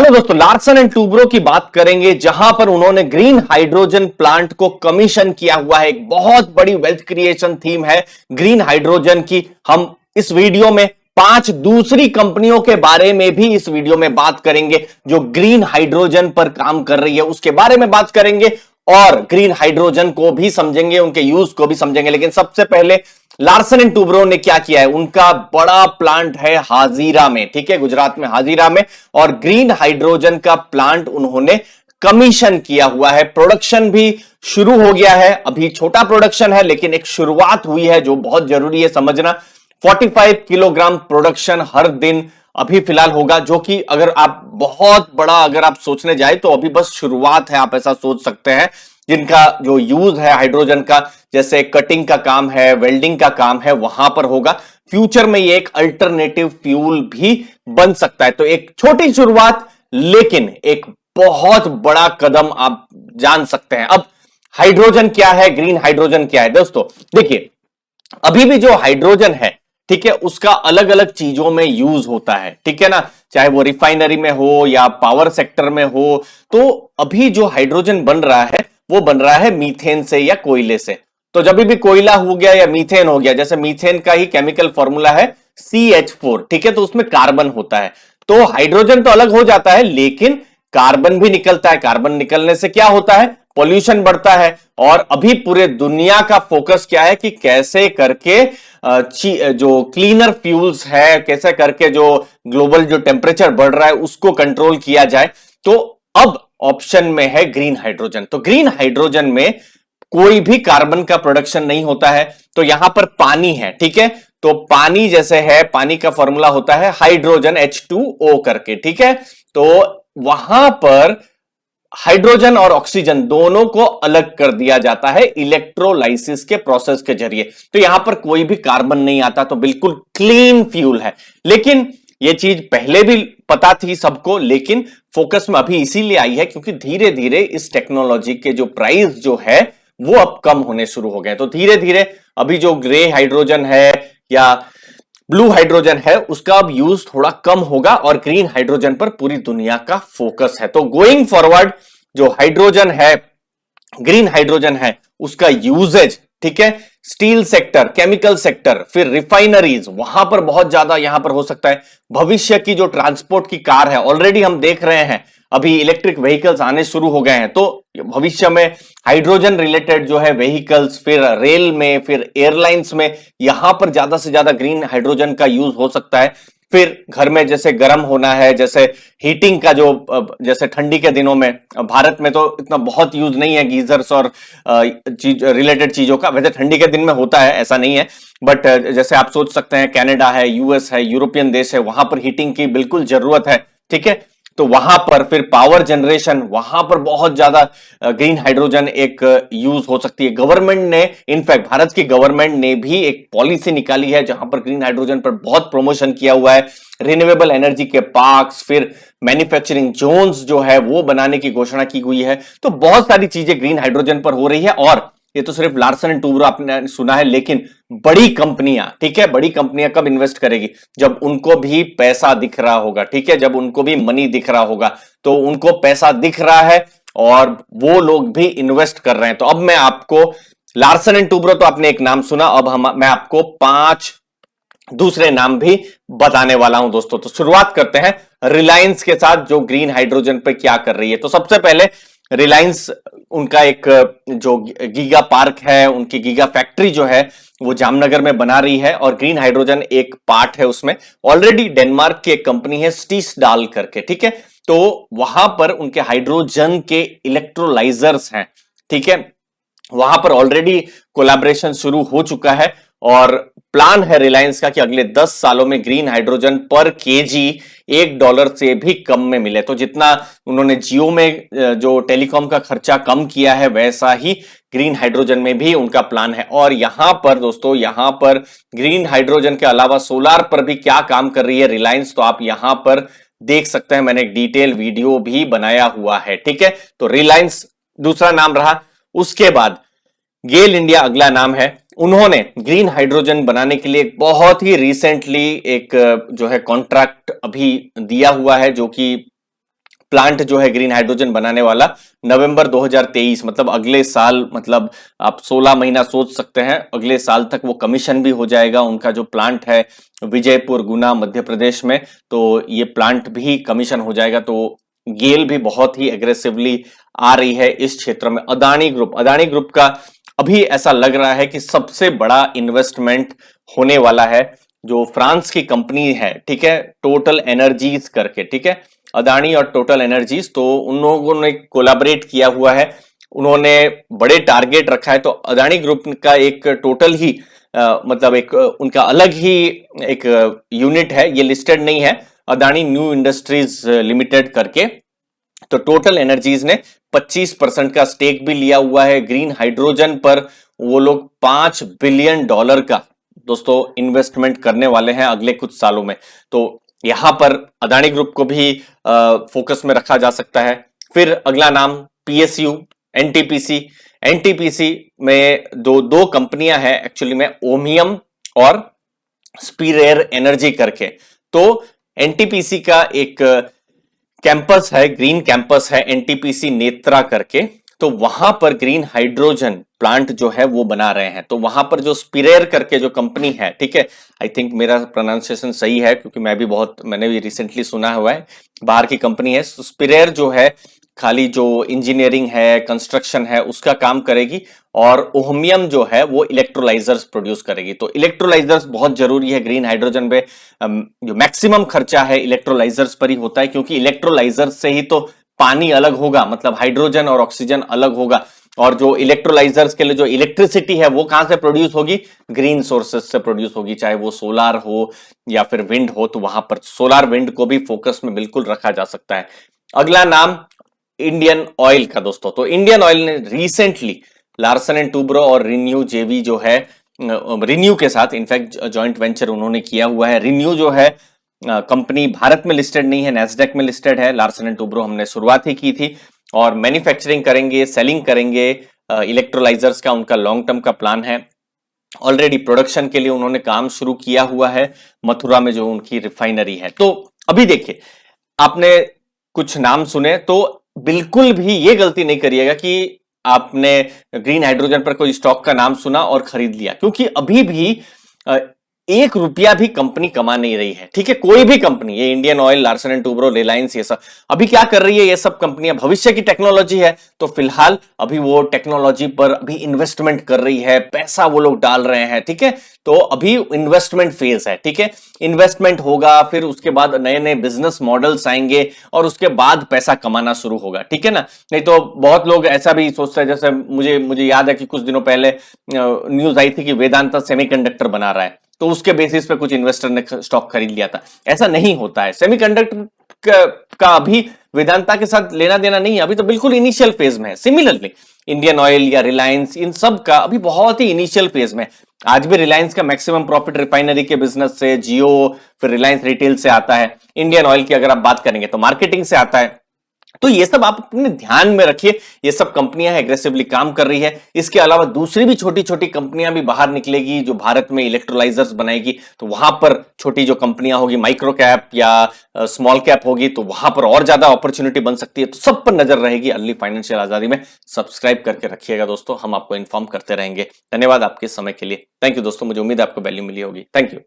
Hello दोस्तों, Larsen and Toubro की बात करेंगे जहां पर उन्होंने ग्रीन हाइड्रोजन प्लांट को कमीशन किया हुआ है। एक बहुत बड़ी वेल्थ क्रिएशन थीम है ग्रीन हाइड्रोजन की। हम इस वीडियो में 5 दूसरी कंपनियों के बारे में भी इस वीडियो में बात करेंगे जो ग्रीन हाइड्रोजन पर काम कर रही है, उसके बारे में बात करेंगे और ग्रीन हाइड्रोजन को भी समझेंगे, उनके यूज को भी समझेंगे। लेकिन सबसे पहले लार्सन एंड टूब्रो ने क्या किया है, उनका बड़ा प्लांट है हाजीरा में, ठीक है, गुजरात में हाजीरा में, और ग्रीन हाइड्रोजन का प्लांट उन्होंने कमीशन किया हुआ है। प्रोडक्शन भी शुरू हो गया है, अभी छोटा प्रोडक्शन है लेकिन एक शुरुआत हुई है जो बहुत जरूरी है समझना। 45 किलोग्राम प्रोडक्शन हर दिन अभी फिलहाल होगा, जो कि अगर आप बहुत बड़ा अगर आप सोचने जाए तो अभी बस शुरुआत है, आप ऐसा सोच सकते हैं। जिनका जो यूज है हाइड्रोजन का, जैसे कटिंग का काम है, वेल्डिंग का काम है, वहां पर होगा। फ्यूचर में ये एक अल्टरनेटिव फ्यूल भी बन सकता है। तो एक छोटी शुरुआत लेकिन एक बहुत बड़ा कदम आप जान सकते हैं। अब हाइड्रोजन क्या है, ग्रीन हाइड्रोजन क्या है दोस्तों, देखिए अभी भी जो हाइड्रोजन है, ठीक है, उसका अलग अलग चीजों में यूज होता है, ठीक है ना, चाहे वो रिफाइनरी में हो या पावर सेक्टर में हो। तो अभी जो हाइड्रोजन बन रहा है वो बन रहा है मीथेन से या कोयले से। तो जब भी कोयला हो गया या मीथेन हो गया, जैसे मीथेन का ही केमिकल फॉर्मूला है CH4, ठीक है, तो उसमें कार्बन होता है। तो हाइड्रोजन तो अलग हो जाता है लेकिन कार्बन भी निकलता है। कार्बन निकलने से क्या होता है, पॉल्यूशन बढ़ता है। और अभी पूरे दुनिया का फोकस क्या है कि कैसे करके जो क्लीनर फ्यूल्स है, कैसे करके जो ग्लोबल जो टेम्परेचर बढ़ रहा है उसको कंट्रोल किया जाए। तो अब ऑप्शन में है ग्रीन हाइड्रोजन। तो ग्रीन हाइड्रोजन में कोई भी कार्बन का प्रोडक्शन नहीं होता है। तो यहां पर पानी है, ठीक है, तो पानी जैसे है, पानी का फॉर्मूला होता है हाइड्रोजन H2O करके, ठीक है। तो वहां पर हाइड्रोजन और ऑक्सीजन दोनों को अलग कर दिया जाता है इलेक्ट्रोलाइसिस के प्रोसेस के जरिए। तो यहां पर कोई भी कार्बन नहीं आता, तो बिल्कुल क्लीन फ्यूल है। लेकिन यह चीज पहले भी पता थी सबको, लेकिन फोकस में अभी इसीलिए आई है क्योंकि धीरे धीरे इस टेक्नोलॉजी के जो प्राइस जो है वो अब कम होने शुरू हो गए। तो धीरे धीरे अभी जो ग्रे हाइड्रोजन है या ब्लू हाइड्रोजन है उसका अब यूज थोड़ा कम होगा और ग्रीन हाइड्रोजन पर पूरी दुनिया का फोकस है। तो गोइंग फॉरवर्ड जो हाइड्रोजन है, ग्रीन हाइड्रोजन है, उसका यूजेज, ठीक है, स्टील सेक्टर, केमिकल सेक्टर, फिर रिफाइनरीज, वहां पर बहुत ज्यादा यहां पर हो सकता है। भविष्य की जो ट्रांसपोर्ट की कार है, ऑलरेडी हम देख रहे हैं अभी इलेक्ट्रिक व्हीकल्स आने शुरू हो गए हैं। तो भविष्य में हाइड्रोजन रिलेटेड जो है व्हीकल्स, फिर रेल में, फिर एयरलाइंस में, यहां पर ज्यादा से ज्यादा ग्रीन हाइड्रोजन का यूज हो सकता है। फिर घर में जैसे गर्म होना है, जैसे हीटिंग का जो, जैसे ठंडी के दिनों में, भारत में तो इतना बहुत यूज नहीं है गीजर्स और चीज रिलेटेड चीजों का, वैसे ठंडी के दिन में होता है, ऐसा नहीं है। बट जैसे आप सोच सकते हैं कनाडा है, यूएस है, यूरोपियन देश है, वहां पर हीटिंग की बिल्कुल जरूरत है, ठीक है। तो वहां पर फिर पावर जनरेशन, वहां पर बहुत ज्यादा ग्रीन हाइड्रोजन एक यूज हो सकती है। गवर्नमेंट ने, इनफैक्ट भारत की गवर्नमेंट ने भी एक पॉलिसी निकाली है जहां पर ग्रीन हाइड्रोजन पर बहुत प्रमोशन किया हुआ है। रिन्यूएबल एनर्जी के पार्क्स, फिर मैन्युफैक्चरिंग जोन्स जो है वो बनाने की घोषणा की हुई है। तो बहुत सारी चीजें ग्रीन हाइड्रोजन पर हो रही है। और ये तो सिर्फ लार्सन एंड टूब्रो आपने सुना है, लेकिन बड़ी कंपनियां, ठीक है, बड़ी कंपनियां कब इन्वेस्ट करेगी, जब उनको भी पैसा दिख रहा होगा, ठीक है, जब उनको भी मनी दिख रहा होगा। तो उनको पैसा दिख रहा है और वो लोग भी इन्वेस्ट कर रहे हैं। तो अब मैं आपको लार्सन एंड टूब्रो तो आपने एक नाम सुना, अब मैं आपको 5 दूसरे नाम भी बताने वाला हूं दोस्तों। तो शुरुआत करते हैं रिलायंस के साथ, जो ग्रीन हाइड्रोजन पे क्या कर रही है। तो सबसे पहले रिलायंस, उनका एक जो गीगा पार्क है, उनकी गीगा फैक्ट्री जो है वो जामनगर में बना रही है और ग्रीन हाइड्रोजन एक पार्ट है उसमें। ऑलरेडी डेनमार्क की एक कंपनी है स्टीसडाल करके, ठीक है, तो वहां पर उनके हाइड्रोजन के इलेक्ट्रोलाइजर्स हैं, ठीक है, वहां पर ऑलरेडी कोलैबोरेशन शुरू हो चुका है। और प्लान है रिलायंस का कि अगले 10 सालों में ग्रीन हाइड्रोजन पर केजी $1 से भी कम में मिले। तो जितना उन्होंने जियो में जो टेलीकॉम का खर्चा कम किया है, वैसा ही ग्रीन हाइड्रोजन में भी उनका प्लान है। और यहां पर दोस्तों, यहां पर ग्रीन हाइड्रोजन के अलावा सोलार पर भी क्या काम कर रही है रिलायंस, तो आप यहां पर देख सकते हैं, मैंने एक डिटेल वीडियो भी बनाया हुआ है, ठीक है। तो रिलायंस दूसरा नाम रहा। उसके बाद गेल इंडिया अगला नाम है। उन्होंने ग्रीन हाइड्रोजन बनाने के लिए बहुत ही रिसेंटली एक जो है कॉन्ट्रैक्ट अभी दिया हुआ है, जो कि प्लांट जो है ग्रीन हाइड्रोजन बनाने वाला नवंबर 2023 मतलब अगले साल, मतलब आप 16 महीना सोच सकते हैं, अगले साल तक वो कमीशन भी हो जाएगा। उनका जो प्लांट है विजयपुर गुना मध्य प्रदेश में, तो ये प्लांट भी कमीशन हो जाएगा। तो गेल भी बहुत ही एग्रेसिवली आ रही है इस क्षेत्र में। अदानी ग्रुप का अभी ऐसा लग रहा है कि सबसे बड़ा इन्वेस्टमेंट होने वाला है, जो फ्रांस की कंपनी है, ठीक है, टोटल एनर्जीज करके, ठीक है, अदानी और टोटल एनर्जीज, तो उन लोगों ने कोलैबोरेट किया हुआ है। उन्होंने बड़े टारगेट रखा है। तो अदानी ग्रुप का एक टोटल ही मतलब एक उनका अलग ही एक यूनिट है, ये लिस्टेड नहीं है, अदानी न्यू इंडस्ट्रीज लिमिटेड करके। तो टोटल एनर्जीज ने 25% का स्टेक भी लिया हुआ है ग्रीन हाइड्रोजन पर। वो लोग $5 बिलियन का दोस्तों इन्वेस्टमेंट करने वाले हैं अगले कुछ सालों में। तो यहां पर अदानी ग्रुप को भी फोकस में रखा जा सकता है। फिर अगला नाम पीएसयू, एनटीपीसी। एनटीपीसी में दो कंपनियां हैं एक्चुअली में, ओमियम और स्पीरेयर एनर्जी करके। तो एनटीपीसी का एक कैंपस है, ग्रीन कैंपस है एनटीपीसी नेत्रा करके। तो वहां पर ग्रीन हाइड्रोजन प्लांट जो है वो बना रहे हैं। तो वहां पर जो स्पिरेयर करके जो कंपनी है, ठीक है, आई थिंक मेरा प्रोनाउंसिएशन सही है क्योंकि मैंने भी रिसेंटली सुना हुआ है, बाहर की कंपनी है। स्पिरेयर जो है खाली जो इंजीनियरिंग है, कंस्ट्रक्शन है, उसका काम करेगी, और ओहमियम जो है वो इलेक्ट्रोलाइजर्स प्रोड्यूस करेगी। तो इलेक्ट्रोलाइजर्स बहुत जरूरी है ग्रीन हाइड्रोजन पे। जो मैक्सिमम खर्चा है इलेक्ट्रोलाइजर्स पर ही होता है, क्योंकि इलेक्ट्रोलाइजर्स से ही तो पानी अलग होगा, मतलब हाइड्रोजन और ऑक्सीजन अलग होगा। और जो इलेक्ट्रोलाइजर्स के लिए जो इलेक्ट्रिसिटी है वो कहां से प्रोड्यूस होगी? ग्रीन सोर्सेस से प्रोड्यूस होगी, चाहे वो सोलार हो या फिर विंड हो। तो वहां पर सोलार विंड को भी फोकस में बिल्कुल रखा जा सकता है। अगला नाम इंडियन ऑयल का दोस्तों। तो इंडियन ऑयल ने रिसेंटली लार्सन एंड टूब्रो और रिन्यू जेवी जो है, रिन्यू के साथ इनफैक्ट जॉइंट वेंचर उन्होंने किया हुआ है। रिन्यू जो है कंपनी भारत में लिस्टेड नहीं है, नैस्डैक में लिस्टेड है। लार्सन एंड टूब्रो हमने शुरुआत ही की थी, और मैन्युफैक्चरिंग करेंगे, सेलिंग करेंगे इलेक्ट्रोलाइजर्स का उनका लॉन्ग टर्म का प्लान है। ऑलरेडी प्रोडक्शन के लिए उन्होंने काम शुरू किया हुआ है मथुरा में जो उनकी रिफाइनरी है। तो अभी देखिए, आपने कुछ नाम सुने, तो बिल्कुल भी ये गलती नहीं करिएगा कि आपने ग्रीन हाइड्रोजन पर कोई स्टॉक का नाम सुना और खरीद लिया, क्योंकि अभी भी ₹1 भी कंपनी कमा नहीं रही है। ठीक है, कोई भी कंपनी, ये Indian oil, Larsen and Toubro, Reliance, ये सब अभी क्या कर रही है? ये सब कंपनियां भविष्य की टेक्नोलॉजी है, तो फिलहाल अभी वो टेक्नोलॉजी पर अभी इन्वेस्टमेंट कर रही है, पैसा वो लोग डाल रहे हैं। ठीक है, तो अभी इन्वेस्टमेंट फेज है। ठीक है, इन्वेस्टमेंट होगा, फिर उसके बाद नए नए बिजनेस मॉडल्स आएंगे, और उसके बाद पैसा कमाना शुरू होगा। ठीक है ना? नहीं तो बहुत लोग ऐसा भी सोचते हैं, जैसे मुझे याद है कि कुछ दिनों पहले न्यूज आई थी कि वेदांता सेमीकंडक्टर बना रहा है, तो उसके बेसिस पे कुछ इन्वेस्टर ने स्टॉक खरीद लिया था। ऐसा नहीं होता है। सेमीकंडक्टर का अभी वेदांता के साथ लेना देना नहीं है, अभी तो बिल्कुल इनिशियल फेज में है। सिमिलरली इंडियन ऑयल या रिलायंस, इन सब का अभी बहुत ही इनिशियल फेज में। आज भी रिलायंस का मैक्सिमम प्रॉफिट रिफाइनरी के बिजनेस से, जियो, फिर रिलायंस रिटेल से आता है। इंडियन ऑयल की अगर आप बात करेंगे तो मार्केटिंग से आता है। तो ये सब आप अपने ध्यान में रखिए, ये सब कंपनियां एग्रेसिवली काम कर रही है। इसके अलावा दूसरी भी छोटी छोटी कंपनियां भी बाहर निकलेगी जो भारत में इलेक्ट्रोलाइजर्स बनाएगी। तो वहां पर छोटी जो कंपनियां होगी, माइक्रो कैप या स्मॉल कैप होगी, तो वहां पर और ज्यादा अपॉर्चुनिटी बन सकती है। तो सब पर नजर रहेगी अर्ली फाइनेंशियल आजादी में। सब्सक्राइब करके रखिएगा दोस्तों, हम आपको इन्फॉर्म करते रहेंगे। धन्यवाद आपके समय के लिए। थैंक यू दोस्तों, मुझे उम्मीद है आपको वैल्यू मिली होगी। Thank you.